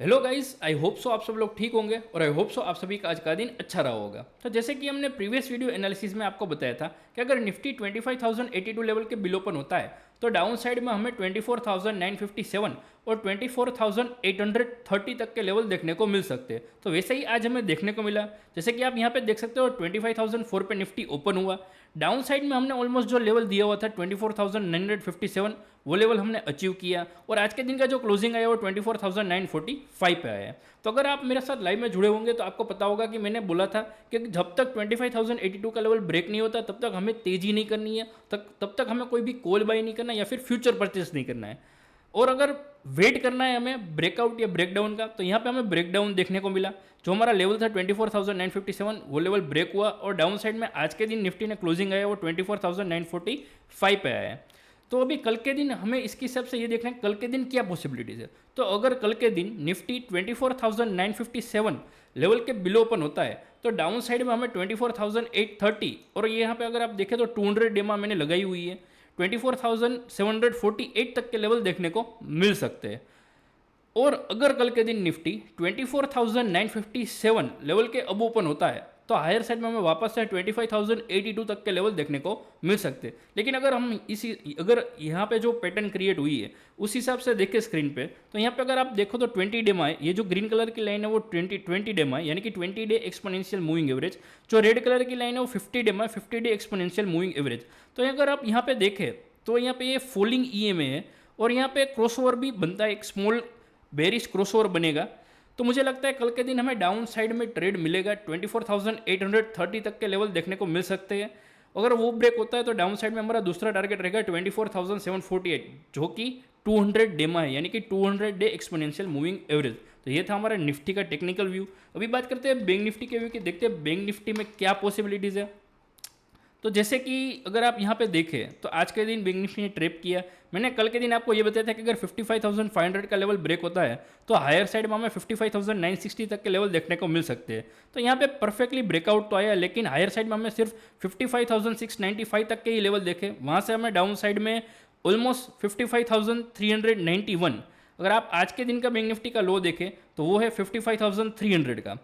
Hello guys, I hope so आप सब लोग ठीक होंगे और आई होप सो आप सभी का आज का दिन अच्छा रहा होगा। तो जैसे कि हमने प्रीवियस वीडियो एनालिसिस में आपको बताया था कि अगर निफ्टी 25,082 लेवल के बिलो ओपन होता है तो डाउन साइड में हमें 24,957 और 24,830 तक के लेवल देखने को मिल सकते हैं। तो वैसे ही आज हमें देखने को मिला। जैसे कि आप यहाँ पे देख सकते हो 25,004 पे निफ्टी ओपन हुआ। डाउन साइड में हमने ऑलमोस्ट जो लेवल दिया हुआ था 24,957 वो लेवल हमने अचीव किया और आज के दिन का जो क्लोजिंग आया वो 24,945 पे आया है। तो अगर आप मेरे साथ लाइव में जुड़े होंगे तो आपको पता होगा कि मैंने बोला था कि जब तक 25,082 का लेवल ब्रेक नहीं होता तब तक हमें तेजी नहीं करनी है, तब तक हमें कोई भी कॉल बाई नहीं करना या फिर फ्यूचर परचेस नहीं करना है। और अगर वेट करना है हमें ब्रेकआउट या ब्रेकडाउन का, तो यहाँ पे हमें ब्रेकडाउन देखने को मिला। जो हमारा लेवल था 24,957 वो लेवल ब्रेक हुआ और डाउन साइड में आज के दिन निफ्टी ने क्लोजिंग आया वो 24,945 पे आया है। तो अभी कल के दिन हमें इसके हिसाब से ये देखना है कल के दिन क्या पॉसिबिलिटीज़ है। तो अगर कल के दिन निफ्टी 24,957 लेवल के बिलो ओपन होता है तो डाउन साइड में हमें 24,830 और ये यहाँ पे अगर आप देखें तो 200 डेमा मैंने लगाई हुई है, 24,748 तक के लेवल देखने को मिल सकते हैं। और अगर कल के दिन निफ्टी 24,957 लेवल के अब ओपन होता है तो हायर साइड में हमें वापस से 25,082 तक के लेवल देखने को मिल सकते हैं। लेकिन अगर हम अगर यहाँ पे जो पैटर्न क्रिएट हुई है उस हिसाब से देखें स्क्रीन पे, तो यहाँ पे अगर आप देखो तो 20 डे है, ये जो ग्रीन कलर की लाइन है वो 20 डे है, यानी कि 20 डे एक्सपोनेंशियल मूविंग एवरेज। जो रेड कलर की लाइन है वो 50 डे है, 50 डे एक्सपोनेंशियल मूविंग एवरेज। तो अगर आप यहाँ पे देखें तो यहाँ पे ये फॉलिंग ईएमए है और यहाँ पे क्रॉसओवर भी बनता है, एक स्मॉल बेरिश क्रॉसओवर बनेगा। तो मुझे लगता है कल के दिन हमें डाउन साइड में ट्रेड मिलेगा, 24,830 तक के लेवल देखने को मिल सकते हैं। अगर वो ब्रेक होता है तो डाउन साइड में हमारा दूसरा टारगेट रहेगा 24,748 जो कि 200 डेमा है, यानी कि 200 डे एक्सपोनेंशियल मूविंग एवरेज। तो ये था हमारा निफ्टी का टेक्निकल व्यू। अभी बात करते हैं बैंक निफ्टी के व्यू की, देखते हैं बैंक निफ्टी में क्या पॉसिबिलिटीज़ है। तो जैसे कि अगर आप यहाँ पे देखें तो आज के दिन बैंक निफ्टी ने ट्रेप किया। मैंने कल के दिन आपको ये बताया था कि अगर 55,500 का लेवल ब्रेक होता है तो हायर साइड में हमें 55,960 तक के लेवल देखने को मिल सकते हैं। तो यहाँ पे परफेक्टली ब्रेकआउट तो आया, लेकिन हायर साइड में हमें सिर्फ 55,695 तक के ही लेवल देखे। वहाँ से हमें डाउन साइड में ऑलमोस्ट 55,391। अगर आप आज के दिन का बैंक निफ्टी का लो देखें तो वो है 55,300 का।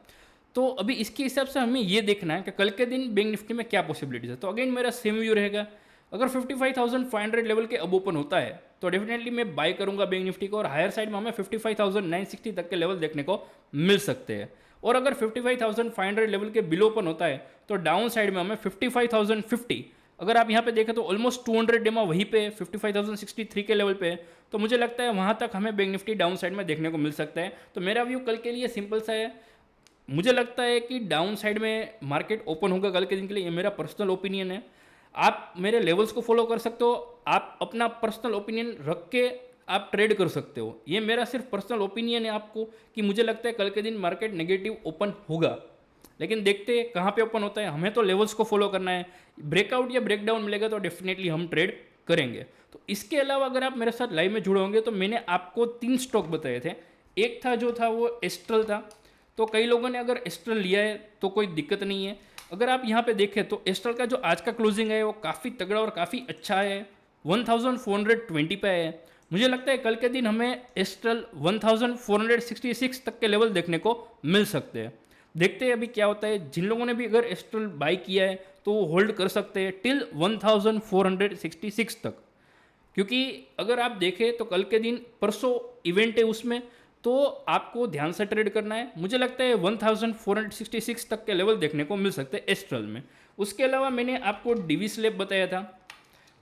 तो अभी इसके हिसाब से हमें ये देखना है कि कल के दिन बैंक निफ्टी में क्या पॉसिबिलिटीज है। तो अगेन मेरा सेम व्यू रहेगा, अगर 55,500 लेवल के अब ओपन होता है तो डेफिनेटली मैं बाय करूंगा बैंक निफ्टी को और हायर साइड में हमें 55,960 तक के लेवल देखने को मिल सकते हैं। और अगर 55,500 लेवल के बिलो ओपन होता है तो डाउन साइड में हमें 55,050, अगर आप यहाँ पे देखें तो ऑलमोस्ट 200 डेमा वहीं पे 55,063 के लेवल पे है। तो मुझे लगता है वहाँ तक हमें बैंक निफ्टी डाउन साइड में देखने को मिल सकता है। तो मेरा व्यू कल के लिए सिंपल सा है, मुझे लगता है कि डाउन साइड में मार्केट ओपन होगा कल के दिन के लिए, ये मेरा पर्सनल ओपिनियन है। आप मेरे लेवल्स को फॉलो कर सकते हो, आप अपना पर्सनल ओपिनियन रख के आप ट्रेड कर सकते हो। ये मेरा सिर्फ पर्सनल ओपिनियन है आपको कि मुझे लगता है कल के दिन मार्केट नेगेटिव ओपन होगा, लेकिन देखते हैं कहाँ पे ओपन होता है। हमें तो लेवल्स को फॉलो करना है, ब्रेकआउट या ब्रेकडाउन मिलेगा तो डेफिनेटली हम ट्रेड करेंगे। तो इसके अलावा अगर आप मेरे साथ लाइव में जुड़े होंगे तो मैंने आपको 3 स्टॉक बताए थे। एक था जो था वो एस्ट्रल था, तो कई लोगों ने अगर एस्ट्रल लिया है तो कोई दिक्कत नहीं है। अगर आप यहाँ पे देखें तो एस्ट्रल का जो आज का क्लोजिंग है वो काफ़ी तगड़ा और काफ़ी अच्छा है, 1420 पे है। मुझे लगता है कल के दिन हमें एस्ट्रल 1466 तक के लेवल देखने को मिल सकते हैं। देखते हैं अभी क्या होता है। जिन लोगों ने भी अगर एस्ट्रल बाई किया है तो वो होल्ड कर सकते हैं टिल 1466 तक, क्योंकि अगर आप देखें तो कल के दिन परसों इवेंट है उसमें, तो आपको ध्यान से ट्रेड करना है। मुझे लगता है 1466 तक के लेवल देखने को मिल सकते हैं एस्ट्रल में। उसके अलावा मैंने आपको डीवी स्लैब बताया था,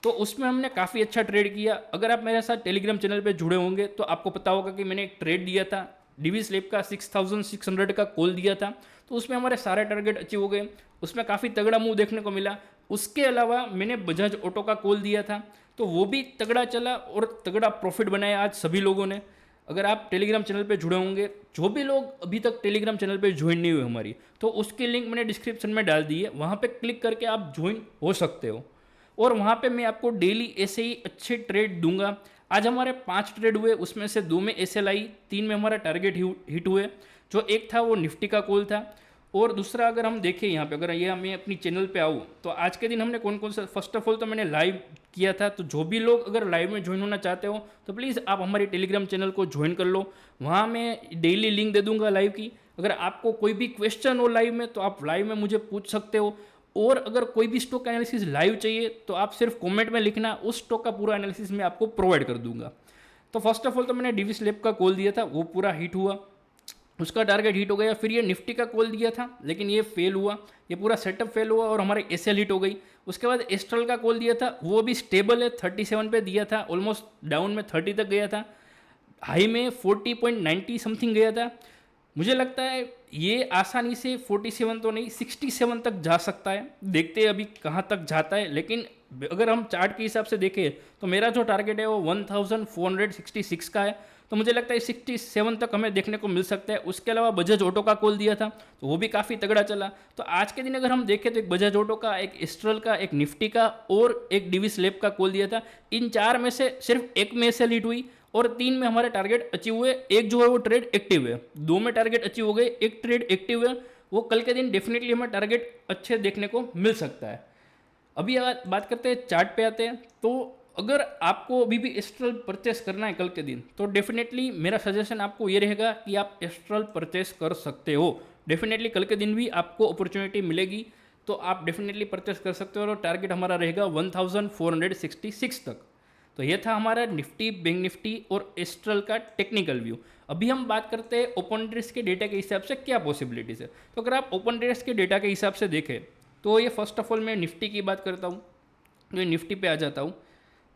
तो उसमें हमने काफ़ी अच्छा ट्रेड किया। अगर आप मेरे साथ टेलीग्राम चैनल पे जुड़े होंगे तो आपको पता होगा कि मैंने एक ट्रेड दिया था डीवी स्लैब का, 6,600 का कॉल दिया था। तो उसमें हमारे सारे टारगेट अचीव हो गए, उसमें काफ़ी तगड़ा मूव देखने को मिला। उसके अलावा मैंने बजाज ऑटो का कॉल दिया था, तो वो भी तगड़ा चला और तगड़ा प्रॉफिट बनाया आज सभी लोगों ने। अगर आप टेलीग्राम चैनल पे जुड़े होंगे, जो भी लोग अभी तक टेलीग्राम चैनल पे ज्वाइन नहीं हुए हमारी, तो उसकी लिंक मैंने डिस्क्रिप्शन में डाल दी है, वहाँ पे क्लिक करके आप ज्वाइन हो सकते हो। और वहाँ पे मैं आपको डेली ऐसे ही अच्छे ट्रेड दूंगा। आज हमारे 5 ट्रेड हुए, उसमें से 2 में एसएल आई, 3 में हमारा टारगेट हिट हुए। जो एक था वो निफ्टी का कॉल था, और दूसरा अगर हम देखें यहाँ पे, अगर ये मैं अपनी चैनल पे आऊँ तो आज के दिन हमने कौन कौन सा, फर्स्ट ऑफ ऑल तो मैंने लाइव किया था। तो जो भी लोग अगर लाइव में ज्वाइन होना चाहते हो तो प्लीज़ आप हमारी टेलीग्राम चैनल को ज्वाइन कर लो। वहाँ मैं डेली लिंक दे दूंगा लाइव की। अगर आपको कोई भी क्वेश्चन हो लाइव में तो आप लाइव में मुझे पूछ सकते हो। और अगर कोई भी स्टॉक एनालिसिस लाइव चाहिए तो आप सिर्फ कमेंट में लिखना, उस स्टॉक का पूरा एनालिसिस मैं आपको प्रोवाइड कर दूंगा। तो फर्स्ट ऑफ ऑल तो मैंने डिविस लैब का कॉल दिया था, वो पूरा हिट हुआ, उसका टारगेट हिट हो गया। फिर ये निफ्टी का कॉल दिया था लेकिन ये फेल हुआ, ये पूरा सेटअप फेल हुआ और हमारे एसएल हिट हो गई। उसके बाद एस्ट्रल का कॉल दिया था, वो भी स्टेबल है, 37 पे दिया था, ऑलमोस्ट डाउन में 30 तक गया था, हाई में 40.90 समथिंग गया था। मुझे लगता है ये आसानी से 47 तो नहीं 67 तक जा सकता है, देखते हैं अभी कहाँ तक जाता है। लेकिन अगर हम चार्ट के हिसाब से देखें तो मेरा जो टारगेट है वो 1466 का है, तो मुझे लगता है 67 तक हमें देखने को मिल सकता है। उसके अलावा बजाज ऑटो का कॉल दिया था तो वो भी काफ़ी तगड़ा चला। तो आज के दिन अगर हम देखें तो एक बजाज ऑटो का, एक एस्ट्रल का, एक निफ्टी का और एक डिविस लैब का कॉल दिया था। इन चार में से सिर्फ एक में से लीड हुई और 3 में हमारे टारगेट अचीव हुए। एक जो है वो ट्रेड एक्टिव है, 2 में टारगेट अचीव हो गए, एक ट्रेड एक्टिव है। वो कल के दिन डेफिनेटली हमें टारगेट अच्छे देखने को मिल सकता है। अभी बात करते हैं चार्ट पे आते हैं। तो अगर आपको अभी भी एस्ट्रल परचेस करना है कल के दिन तो डेफिनेटली मेरा सजेशन आपको ये रहेगा कि आप एस्ट्रल परचेस कर सकते हो। डेफिनेटली कल के दिन भी आपको अपॉर्चुनिटी मिलेगी तो आप डेफिनेटली परचेस कर सकते हो और टारगेट हमारा रहेगा 1466 तक। तो ये था हमारा निफ्टी, बैंक निफ्टी और एस्ट्रल का टेक्निकल व्यू। अभी हम बात करते हैं ओपन इंटरेस्ट के डेटा के हिसाब से क्या पॉसिबिलिटीज़ है। तो अगर आप ओपन इंटरेस्ट के डेटा के हिसाब से देखें तो ये फर्स्ट ऑफ ऑल मैं निफ्टी की बात करता हूँ, तो ये निफ्टी पे आ जाता हूँ।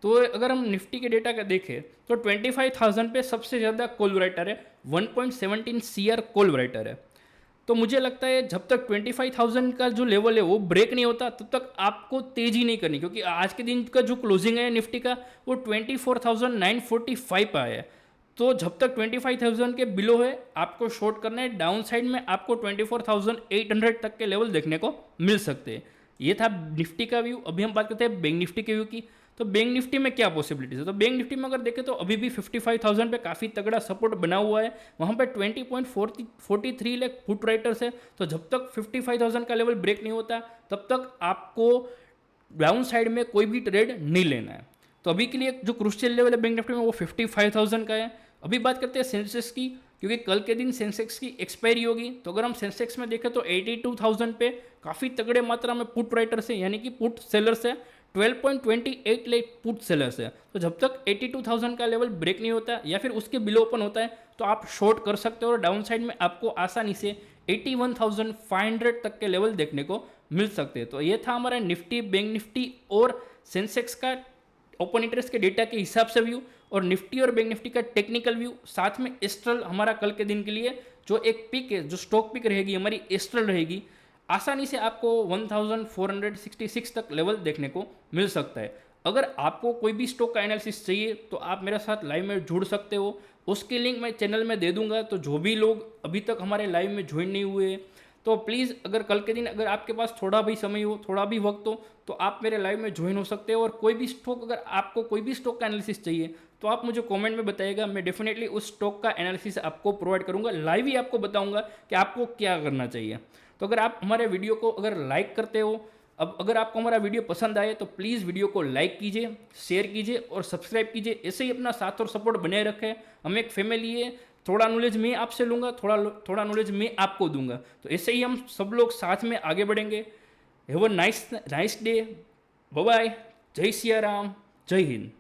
तो अगर हम निफ्टी के डेटा का देखें तो 25,000 पे सबसे ज़्यादा कॉल राइटर है, 1.17 CR कॉल राइटर है। तो मुझे लगता है जब तक 25,000 का जो लेवल है वो ब्रेक नहीं होता तब तक आपको तेज़ी नहीं करनी, क्योंकि आज के दिन का जो क्लोजिंग है निफ्टी का वो 24,945 पे आया है। तो जब तक 25,000 के बिलो है आपको शॉर्ट करना है। डाउन साइड में आपको 24,800 तक के लेवल देखने को मिल सकते हैं। ये था निफ्टी का व्यू। अभी हम बात करते हैं बैंक निफ्टी के व्यू की। तो बैंक निफ्टी में क्या पॉसिबिलिटीज है, तो बैंक निफ्टी में अगर देखें तो अभी भी 55,000 पे काफ़ी तगड़ा सपोर्ट बना हुआ है। वहाँ पे 20.43 लाख पुट राइटर्स है। तो जब तक 55,000 का लेवल ब्रेक नहीं होता तब तक आपको डाउन साइड में कोई भी ट्रेड नहीं लेना है। तो अभी के लिए जो क्रूशियल लेवल है बैंक निफ्टी में वो 55,000 का है। अभी बात करते हैं सेंसेक्स की, क्योंकि कल के दिन सेंसेक्स की एक्सपायरी होगी। तो अगर हम सेंसेक्स में देखें तो 82,000 पे काफ़ी तगड़े मात्रा में पुट राइटर्स है, यानी कि पुट सेलर्स है, 12.28 लाख पुट सेलर्स है। तो जब तक 82,000 का लेवल ब्रेक नहीं होता या फिर उसके बिलो ओपन होता है तो आप शॉर्ट कर सकते हो और डाउन साइड में आपको आसानी से 81,500 तक के लेवल देखने को मिल सकते हैं। तो ये था हमारा निफ्टी, बैंक निफ्टी और सेंसेक्स का ओपन इंटरेस्ट के डेटा के हिसाब से व्यू, और निफ्टी और बैंक निफ्टी का टेक्निकल व्यू। साथ में एस्ट्रल हमारा कल के दिन के लिए जो एक पिक है, जो स्टॉक पिक रहेगी हमारी एस्ट्रल रहेगी, आसानी से आपको 1466 तक लेवल देखने को मिल सकता है। अगर आपको कोई भी स्टॉक का एनालिसिस चाहिए तो आप मेरे साथ लाइव में जुड़ सकते हो, उसकी लिंक मैं चैनल में दे दूंगा। तो जो भी लोग अभी तक हमारे लाइव में ज्वाइन नहीं हुए तो प्लीज़ अगर कल के दिन अगर आपके पास थोड़ा भी समय हो, थोड़ा भी वक्त हो, तो आप मेरे लाइव में ज्वाइन हो सकते हो। और कोई भी स्टॉक, अगर आपको कोई भी स्टॉक का एनालिसिस चाहिए तो आप मुझे कमेंट में बताइएगा, मैं डेफिनेटली उस स्टॉक का एनालिसिस आपको प्रोवाइड करूंगा। लाइव ही आपको बताऊंगा कि आपको क्या करना चाहिए। तो अगर आप हमारे वीडियो को अगर लाइक करते हो, अब अगर आपको हमारा वीडियो पसंद आए तो प्लीज़ वीडियो को लाइक कीजिए, शेयर कीजिए और सब्सक्राइब कीजिए। ऐसे ही अपना साथ और सपोर्ट बनाए रखें। हम एक फैमिली है, थोड़ा नॉलेज मैं आपसे लूँगा, थोड़ा नॉलेज मैं आपको दूंगा। तो ऐसे ही हम सब लोग साथ में आगे बढ़ेंगे। Have a nice day, bye bye, जय सिया राम, जय हिंद।